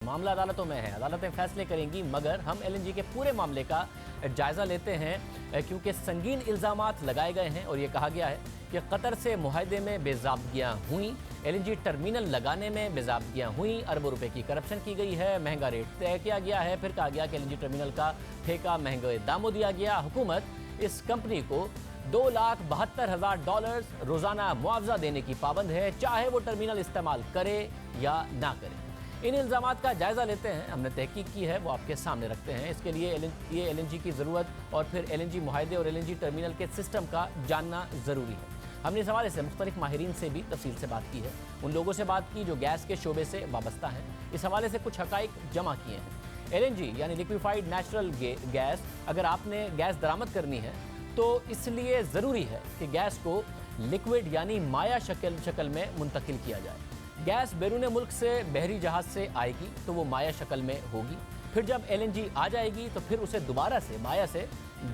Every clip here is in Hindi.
मामला अदालतों में है, अदालतें फैसले करेंगी, मगर हम एलएनजी के पूरे मामले का जायज़ा लेते हैं क्योंकि संगीन इल्ज़ामात लगाए गए हैं और ये कहा गया है कि कतर से मुआहदे में बेज़ाब्तियाँ हुई, एलएनजी टर्मिनल लगाने में बेज़ाब्तियाँ हुई, अरबों रुपए की करप्शन की गई है, महंगा रेट तय किया गया है, फिर कहा गया कि एलएनजी टर्मिनल का ठेका महंगे दामों दिया गया। हुकूमत इस कंपनी को $2,72,000 रोज़ाना मुआवजा देने की पाबंद है, चाहे वो टर्मिनल इस्तेमाल करे या ना करे। इन इल्ज़ामात का जायज़ा लेते हैं, हमने तहकीक की है, वो आपके सामने रखते हैं। इसके लिए ये एलएनजी की ज़रूरत और फिर एलएनजी मुआहदे और एलएनजी टर्मिनल के सिस्टम का जानना ज़रूरी है। हमने इस हवाले से मुख्तलिफ माहिरीन से भी तफसील से बात की है, उन लोगों से बात की जो गैस के शोबे से वाबस्ता हैं। इस हवाले से कुछ हकाइक जमा किए हैं। एलएनजी यानी लिक्विफाइड नेचुरल गैस, अगर आपने गैस दरामद करनी है तो इसलिए ज़रूरी है कि गैस को लिक्विड यानी माया शक्ल में मुंतकिल किया जाए। गैस बैरून मुल्क से बहरी जहाज़ से आएगी तो वो माया शक्ल में होगी, फिर जब एलएनजी आ जाएगी तो फिर उसे दोबारा से माया से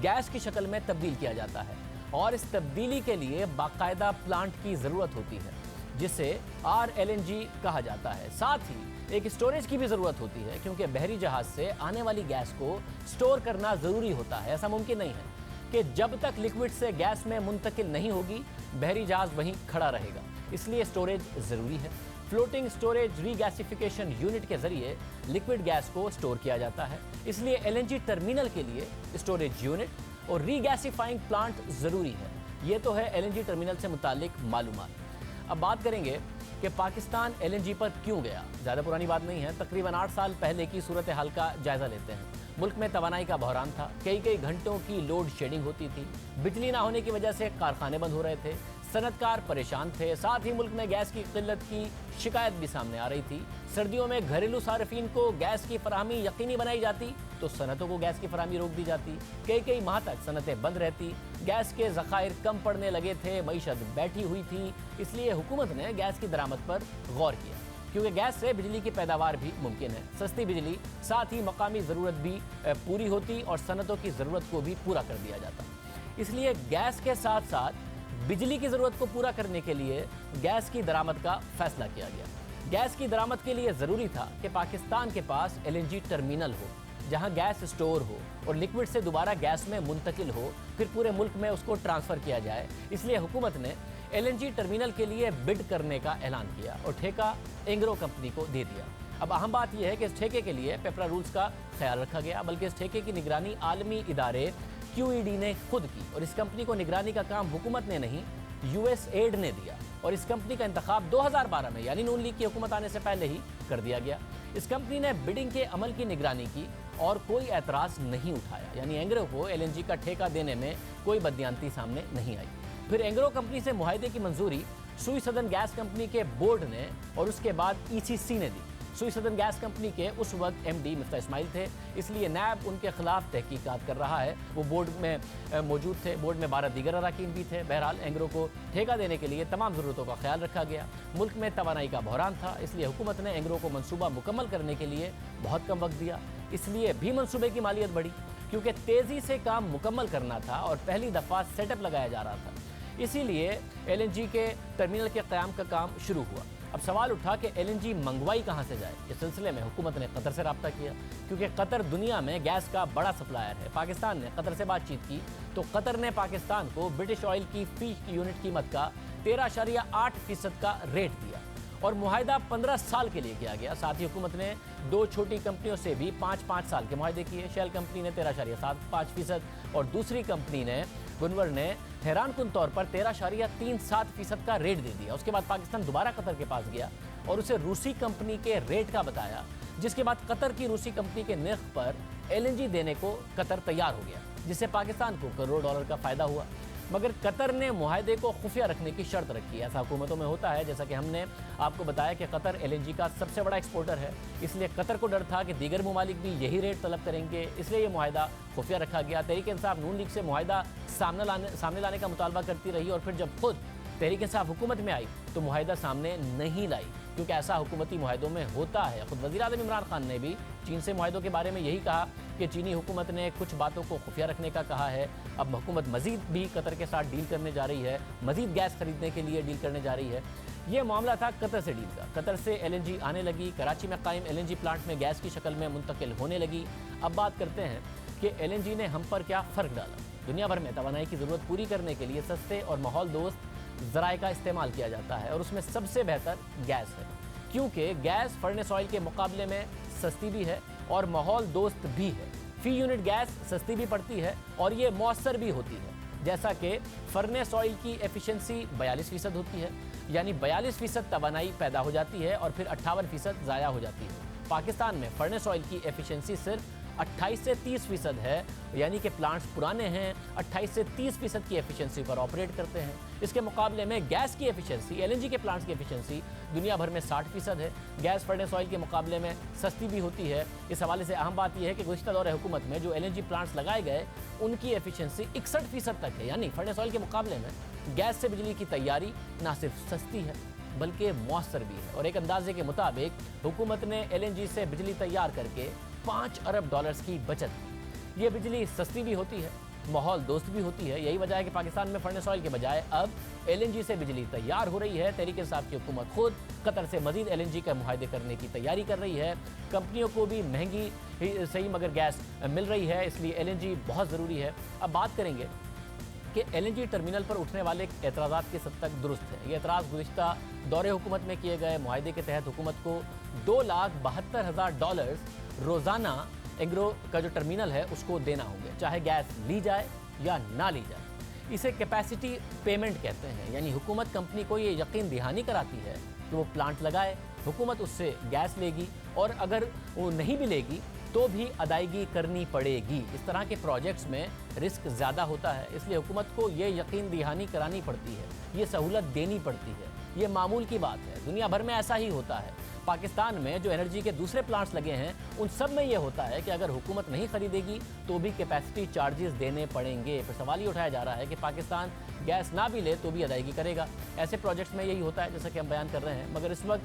गैस की शक्ल में तब्दील किया जाता है और इस तब्दीली के लिए बाकायदा प्लांट की ज़रूरत होती है जिसे RLNG कहा जाता है। साथ ही एक स्टोरेज की भी ज़रूरत होती है क्योंकि बहरी जहाज़ से आने वाली गैस को स्टोर करना ज़रूरी होता है। ऐसा मुमकिन नहीं है कि जब तक लिक्विड से गैस में मुंतकिल नहीं होगी बहरी जहाज़ वहीं खड़ा रहेगा, इसलिए स्टोरेज ज़रूरी है। फ्लोटिंग स्टोरेज रीगैसिफिकेशन यूनिट के जरिए लिक्विड गैस को स्टोर किया जाता है, इसलिए एलएनजी टर्मिनल के लिए स्टोरेज यूनिट और रीगैसिफाइंग प्लांट ज़रूरी है। ये तो है एलएनजी टर्मिनल से मुतालिक मालूमात। अब बात करेंगे कि पाकिस्तान एलएनजी पर क्यों गया। ज़्यादा पुरानी बात नहीं है, तकरीबन 8 साल पहले की सूरत हाल का जायज़ा लेते हैं। मुल्क में तवानाई का बहरान था, कई घंटों की लोड शेडिंग होती थी, बिजली ना होने की वजह से कारखाने बंद हो रहे थे, सनतकार परेशान थे, साथ ही मुल्क में गैस की किल्लत की शिकायत भी सामने आ रही थी। सर्दियों में घरेलू सार्फिन को गैस की फराहमी यकीनी बनाई जाती तो सनतों को गैस की फराहमी रोक दी जाती, कई माह तक सनतें बंद रहती, गैस के ज़खायर कम पड़ने लगे थे, मईशत बैठी हुई थी। इसलिए हुकूमत ने गैस की दरामद पर गौर किया क्योंकि गैस से बिजली की पैदावार भी मुमकिन है, सस्ती बिजली, साथ ही मकामी ज़रूरत भी पूरी होती और सनतों की ज़रूरत को भी पूरा कर दिया जाता। इसलिए गैस के साथ साथ बिजली की ज़रूरत को पूरा करने के लिए गैस की दरामद का फैसला किया गया। गैस की दरामद के लिए ज़रूरी था कि पाकिस्तान के पास एलएनजी टर्मिनल हो जहां गैस स्टोर हो और लिक्विड से दोबारा गैस में मुंतकिल हो, फिर पूरे मुल्क में उसको ट्रांसफ़र किया जाए। इसलिए हुकूमत ने एलएनजी टर्मिनल के लिए बिड करने का ऐलान किया और ठेका एंग्रो कंपनी को दे दिया। अब अहम बात यह है कि इस ठेके के लिए पेपरा रूल्स का ख्याल रखा गया, बल्कि इस ठेके की निगरानी आलमी इदारे QED ने खुद की और इस कंपनी को निगरानी का काम हुकूमत ने नहीं USAID ने दिया और इस कंपनी का इंतखाब 2012 में यानी नून लीग की हुकूमत आने से पहले ही कर दिया गया। इस कंपनी ने बिडिंग के अमल की निगरानी की और कोई एतराज़ नहीं उठाया, यानी एंग्रो को एलएनजी का ठेका देने में कोई बदयांती सामने नहीं आई। फिर एंग्रो कंपनी से मुआहदे की मंजूरी सुई सदन गैस कंपनी के बोर्ड ने और उसके बाद ECC ने दी। सुई सदन गैस कंपनी के उस वक्त MD मिफ्ता इस्माइल थे, इसलिए नैब उनके खिलाफ तहकीकात कर रहा है। वो बोर्ड में मौजूद थे, बोर्ड में 12 दीगर अरकान भी थे। बहरहाल एंग्रो को ठेका देने के लिए तमाम ज़रूरतों का ख्याल रखा गया। मुल्क में तवानाई का बहरान था, इसलिए हुकूमत ने एंग्रो को मनसूबा मुकम्मल करने के लिए बहुत कम वक्त दिया। इसलिए भी मनसूबे की मालियत बढ़ी क्योंकि तेज़ी से काम मुकम्मल करना था और पहली दफ़ा सेटअप लगाया जा रहा था। इसीलिए एलएनजी के टर्मिनल के क़याम का काम शुरू हुआ। अब सवाल उठा कि एलएनजी मंगवाई कहाँ से जाए। इस सिलसिले में हुकूमत ने कतर से रब्ता किया क्योंकि कतर दुनिया में गैस का बड़ा सप्लायर है। पाकिस्तान ने कतर से बातचीत की तो कतर ने पाकिस्तान को ब्रिटिश ऑयल की फी यूनिट कीमत का 13.8% का रेट दिया और मुआहदा 15 साल के लिए किया गया। साथ ही हुकूमत ने 2 छोटी कंपनियों से भी 5-5 साल के मुआहदे किए। शेल कंपनी ने 13.75% और दूसरी कंपनी ने गुनवर ने हैरानकुन तौर पर 13.37% का रेट दे दिया। उसके बाद पाकिस्तान दोबारा कतर के पास गया और उसे रूसी कंपनी के रेट का बताया, जिसके बाद कतर की रूसी कंपनी के निर्ख पर एलएनजी देने को कतर तैयार हो गया, जिससे पाकिस्तान को करोड़ों डॉलर का फ़ायदा हुआ। मगर कतर ने मुआहदे को खुफिया रखने की शर्त रखी। ऐसा हुकूमतों में होता है, जैसा कि हमने आपको बताया कि कतर एलएनजी का सबसे बड़ा एक्सपोर्टर है, इसलिए कतर को डर था कि दीगर ममालिक भी यही रेट तलब करेंगे, इसलिए ये मुआहदा खुफिया रखा गया। तहरीक इंसाफ नून लीग से मुआहदा सामने लाने का मुतालबा करती रही और फिर जब खुद तहरीक इंसाफ हुकूमत में आई तो मुआहदा सामने नहीं लाई, क्योंकि ऐसा हुकूमती मुआहदों में होता है। खुद वज़ीर-ए-आज़म इमरान खान ने भी चीन से मुआहदों के बारे में यही कहा कि चीनी हुकूमत ने कुछ बातों को खुफिया रखने का कहा है। अब हुकूमत मज़ीद भी कतर के साथ डील करने जा रही है, मज़ीद गैस खरीदने के लिए डील करने जा रही है। ये मामला था कतर से डील का। कतर से एलएनजी आने लगी, कराची में कायम एलएनजी प्लांट में गैस की शक्ल में मुंतकिल होने लगी। अब बात करते हैं कि एलएनजी ने हम पर क्या फ़र्क डाला। दुनिया भर में तवानाई की ज़रूरत पूरी करने के लिए सस्ते और माहौल दोस्त ज़राए का इस्तेमाल किया जाता है और उसमें सबसे बेहतर गैस है, क्योंकि गैस फर्नेस ऑयल के मुकाबले में सस्ती भी है और माहौल दोस्त भी है। फी यूनिट गैस सस्ती भी पड़ती है और ये मौसर भी होती है। जैसा कि फर्नेस ऑयल की एफिशिएंसी 42% होती है, यानी 42% तवानाई पैदा हो जाती है और फिर 58% ज़ाया हो जाती है। पाकिस्तान में फर्नेस ऑयल की एफिशिएंसी सिर्फ 28 से 30% है, यानी कि प्लांट्स पुराने हैं, 28 से 30% की एफिशिएंसी पर ऑपरेट करते हैं। इसके मुकाबले में गैस की एफिशिएंसी, एलएनजी के प्लांट्स की एफिशिएंसी दुनिया भर में 60% है। गैस फर्नेस ऑयल के मुकाबले में सस्ती भी होती है। इस हवाले से अहम बात यह है कि गुज़िश्ता दौर हुकूमत में जो एलएनजी प्लांट्स लगाए गए उनकी एफिशिएंसी 61% तक है, यानी फर्नेस ऑयल के मुकाबले में गैस से बिजली की तैयारी ना सिर्फ सस्ती है बल्कि मौसर भी है। और एक अंदाजे के मुताबिक हुकूमत ने एलएनजी से बिजली तैयार करके 5 अरब डॉलर्स की बचत की। ये बिजली सस्ती भी होती है, माहौल दोस्त भी होती है। यही वजह है कि पाकिस्तान में फर्नेस ऑयल के बजाय अब एलएनजी से बिजली तैयार हो रही है। तहरीक इंसाफ की हुकूमत खुद कतर से मजीद एलएनजी का मुआहदे करने की तैयारी कर रही है। कंपनियों को भी महंगी ही सही मगर गैस मिल रही है, इसलिए एलएनजी बहुत ज़रूरी है। अब बात करेंगे कि एलएनजी टर्मिनल पर उठने वाले एतराज़ात किस हद तक दुरुस्त है। ये एतराज़ गुज़िश्ता दौरे हुकूमत में किए गए मुआहदे के तहत हुकूमत को $2,72,000 रोज़ाना एग्रो का जो टर्मिनल है उसको देना होंगे, चाहे गैस ली जाए या ना ली जाए। इसे कैपेसिटी पेमेंट कहते हैं, यानी हुकूमत कंपनी को ये यकीन दहानी कराती है कि वो प्लांट लगाए, हुकूमत उससे गैस लेगी और अगर वो नहीं भी लेगी तो भी अदायगी करनी पड़ेगी। इस तरह के प्रोजेक्ट्स में रिस्क ज़्यादा होता है, इसलिए हुकूमत को ये यकीन दहानी करानी पड़ती है, ये सहूलत देनी पड़ती है। ये मामूल की बात है, दुनिया भर में ऐसा ही होता है। पाकिस्तान में जो एनर्जी के दूसरे प्लांट्स लगे हैं उन सब में ये होता है कि अगर हुकूमत नहीं खरीदेगी तो भी कैपेसिटी चार्जेस देने पड़ेंगे। फिर सवाल ये उठाया जा रहा है कि पाकिस्तान गैस ना भी ले तो भी अदायगी करेगा। ऐसे प्रोजेक्ट्स में यही होता है जैसा कि हम बयान कर रहे हैं, मगर इस वक्त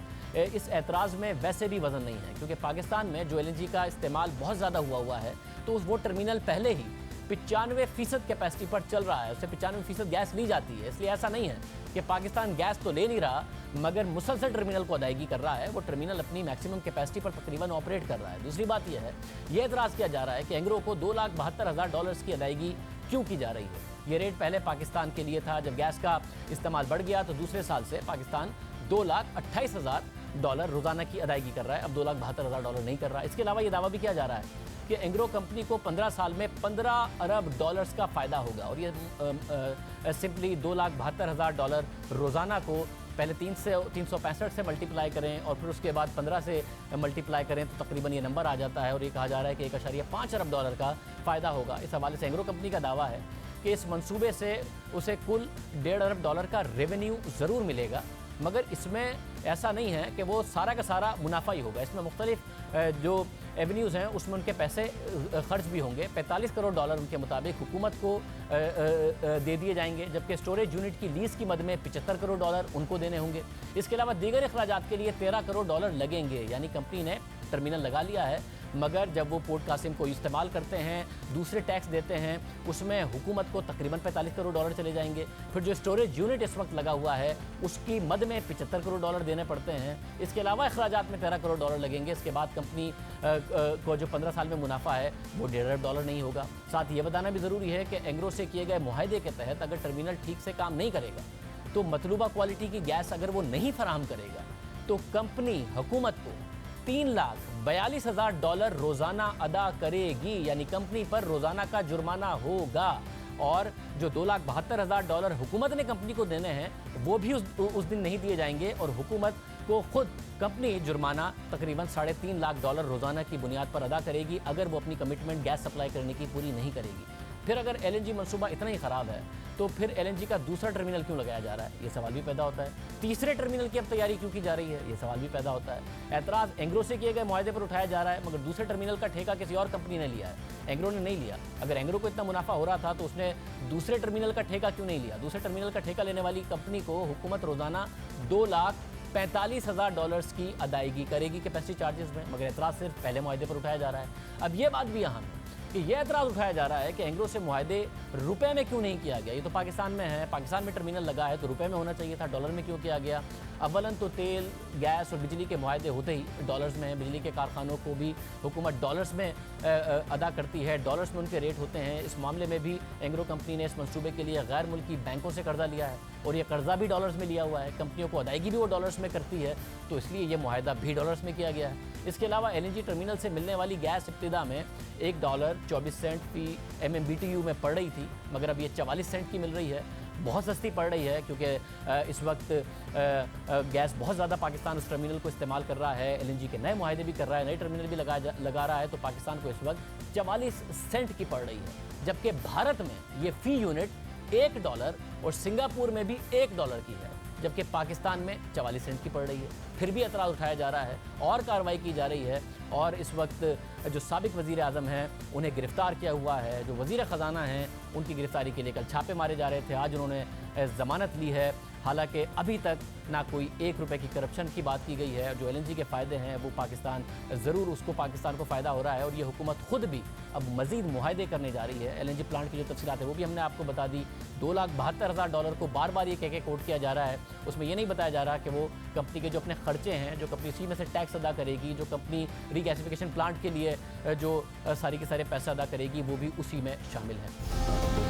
इस एतराज़ में वैसे भी वजन नहीं है, क्योंकि पाकिस्तान में जो एलएनजी का इस्तेमाल बहुत ज़्यादा हुआ है तो वो टर्मिनल पहले ही 95% कैपेसिटी पर चल रहा है, उससे 95% गैस ली जाती है। इसलिए ऐसा नहीं है कि पाकिस्तान गैस तो ले नहीं रहा मगर मुसलसल टर्मिनल को अदायगी कर रहा है, वो टर्मिनल अपनी मैक्सिमम कैपेसिटी पर तकरीबन ऑपरेट कर रहा है। दूसरी बात यह है, ये एतराज़ किया जा रहा है कि एंग्रो को $2,72,000 की अदायगी क्यों की जा रही है। ये रेट पहले पाकिस्तान के लिए था, जब गैस का इस्तेमाल बढ़ गया तो दूसरे साल से पाकिस्तान $2,28,000 रोज़ाना की अदायगी कर रहा है, अब $2,72,000 नहीं कर रहा है। इसके अलावा ये दावा भी किया जा रहा है कि एंग्रो कंपनी को 15 साल में $15 अरब का फ़ायदा होगा और ये सिंपली $2,72,000 रोज़ाना को पहले 365 से मल्टीप्लाई करें और फिर उसके बाद 15 से मल्टीप्लाई करें तो तकरीबन ये नंबर आ जाता है और ये कहा जा रहा है कि $1.5 अरब का फ़ायदा होगा। इस हवाले से एंग्रो कंपनी का दावा है कि इस मंसूबे से उसे कुल $1.5 अरब का रेवेन्यू ज़रूर मिलेगा, मगर इसमें ऐसा नहीं है कि वो सारा का सारा मुनाफा ही होगा। इसमें मुख्तलिफ जो एवेन्यूज़ हैं उसमें उनके पैसे खर्च भी होंगे। $45 करोड़ उनके मुताबिक हुकूमत को दे दिए जाएंगे, जबकि स्टोरेज यूनिट की लीज़ की मद में $75 करोड़ उनको देने होंगे। इसके अलावा दीगर अखराजात के लिए $13 करोड़ लगेंगे, यानी कंपनी ने टर्मिनल लगा लिया है, मगर जब वो पोर्ट कासिम को इस्तेमाल करते हैं, दूसरे टैक्स देते हैं, उसमें हुकूमत को तकरीबन $45 करोड़ चले जाएंगे। फिर जो स्टोरेज यूनिट इस वक्त लगा हुआ है उसकी मद में $75 करोड़ देने पड़ते हैं। इसके अलावा अखराजात में $13 करोड़ लगेंगे। इसके बाद कंपनी को जो 15 साल में मुनाफा है वो $1.5 अरब नहीं होगा। साथ ये बताना भी ज़रूरी है कि एंग्रो से किए गए मुआहदे के तहत अगर टर्मिनल ठीक से काम नहीं करेगा तो मतलूबा क्वालिटी की गैस अगर वो नहीं फराहम करेगा तो कंपनी हुकूमत को $3,42,000 रोज़ाना अदा करेगी, यानी कंपनी पर रोज़ाना का जुर्माना होगा। और जो $2,72,000 हुकूमत ने कंपनी को देने हैं वो भी उस दिन नहीं दिए जाएंगे और हुकूमत को खुद कंपनी जुर्माना तकरीबन $3.5 लाख रोज़ाना की बुनियाद पर अदा करेगी अगर वो अपनी कमिटमेंट गैस सप्लाई करने की पूरी नहीं करेगी। फिर अगर एलएनजी मंसूबा इतना ही ख़राब है तो फिर एलएनजी का दूसरा टर्मिनल क्यों लगाया जा रहा है, ये सवाल भी पैदा होता है। तीसरे टर्मिनल की अब तैयारी क्यों की जा रही है, ये सवाल भी पैदा होता है। एतराज़ एंग्रो से किए गए मुआहदे पर उठाया जा रहा है, मगर दूसरे टर्मिनल का ठेका किसी और कंपनी ने लिया है, एंग्रो ने नहीं लिया। अगर एंग्रो को इतना मुनाफा हो रहा था तो उसने दूसरे टर्मिनल का ठेका क्यों नहीं लिया। दूसरे टर्मिनल का ठेका लेने वाली कंपनी को हुकूमत रोज़ाना $2,45,000 की अदायगी करेगी कैपेसिटी चार्जेस में, मगर एतराज़ सिर्फ पहले मुआहदे पर उठाया जा रहा है। अब ये बात भी अहम है कि यह एतराज़ उठाया जा रहा है कि एंग्रो से मुआहदे रुपए में क्यों नहीं किया गया। ये तो पाकिस्तान में है, पाकिस्तान में टर्मिनल लगा है तो रुपए में होना चाहिए था, डॉलर में क्यों किया गया। अव्वलन तो तेल, गैस और बिजली के मुआहदे होते ही डॉलर्स में हैं। बिजली के कारखानों को भी हुकूमत डॉलर्स में अदा करती है, डॉलर्स में उनके रेट होते हैं। इस मामले में भी एंग्रो कंपनी ने इस मंसूबे के लिए गैर मुल्की बैंकों से कर्जा लिया है और ये कर्जा भी डॉलर्स में लिया हुआ है। कंपनियों को अदायगी भी वो डॉलर्स में करती है, तो इसलिए ये मुआहदा भी डॉलर्स में किया गया है। इसके अलावा LNG टर्मिनल से मिलने वाली गैस इब्तिदा में $1.24 फी MMBTU में पड़ रही थी, मगर अब ये 44 सेंट की मिल रही है। बहुत सस्ती पड़ रही है क्योंकि इस वक्त गैस बहुत ज़्यादा पाकिस्तान उस टर्मिनल को इस्तेमाल कर रहा है, LNG के नए मुआहदे भी कर रहा है, नए टर्मिनल भी लगा रहा है, तो पाकिस्तान को इस वक्त 44 सेंट की पड़ रही है। जबकि भारत में ये फ़ी यूनिट $1 और सिंगापुर में भी $1 की है, जबकि पाकिस्तान में 44 सेंट की पड़ रही है। फिर भी एतराज़ उठाया जा रहा है और कार्रवाई की जा रही है और इस वक्त जो साबिक वज़ीर आज़म हैं उन्हें गिरफ़्तार किया हुआ है। जो वज़ीर ख़जाना हैं उनकी गिरफ़्तारी के लिए कल छापे मारे जा रहे थे, आज उन्होंने ज़मानत ली है। हालांकि अभी तक ना कोई ₹1 की करप्शन की बात की गई है। जो LNG के फ़ायदे हैं वो पाकिस्तान पाकिस्तान को फ़ायदा हो रहा है और ये हुकूमत खुद भी अब मज़ीद मुआहदे करने जा रही है। LNG प्लांट की जो तफसीलात है वो भी हमने आपको बता दी। $2,72,000 को बार बार ये कह के कोट किया जा रहा है, उसमें ये नहीं बताया जा रहा कि वो कंपनी के जो अपने खर्चे हैं, जो कंपनी उसी में से टैक्स अदा करेगी, जो कंपनी रीगैसिफिकेशन प्लांट के लिए जो सारी के सारे पैसे अदा करेगी वो भी उसी में शामिल है।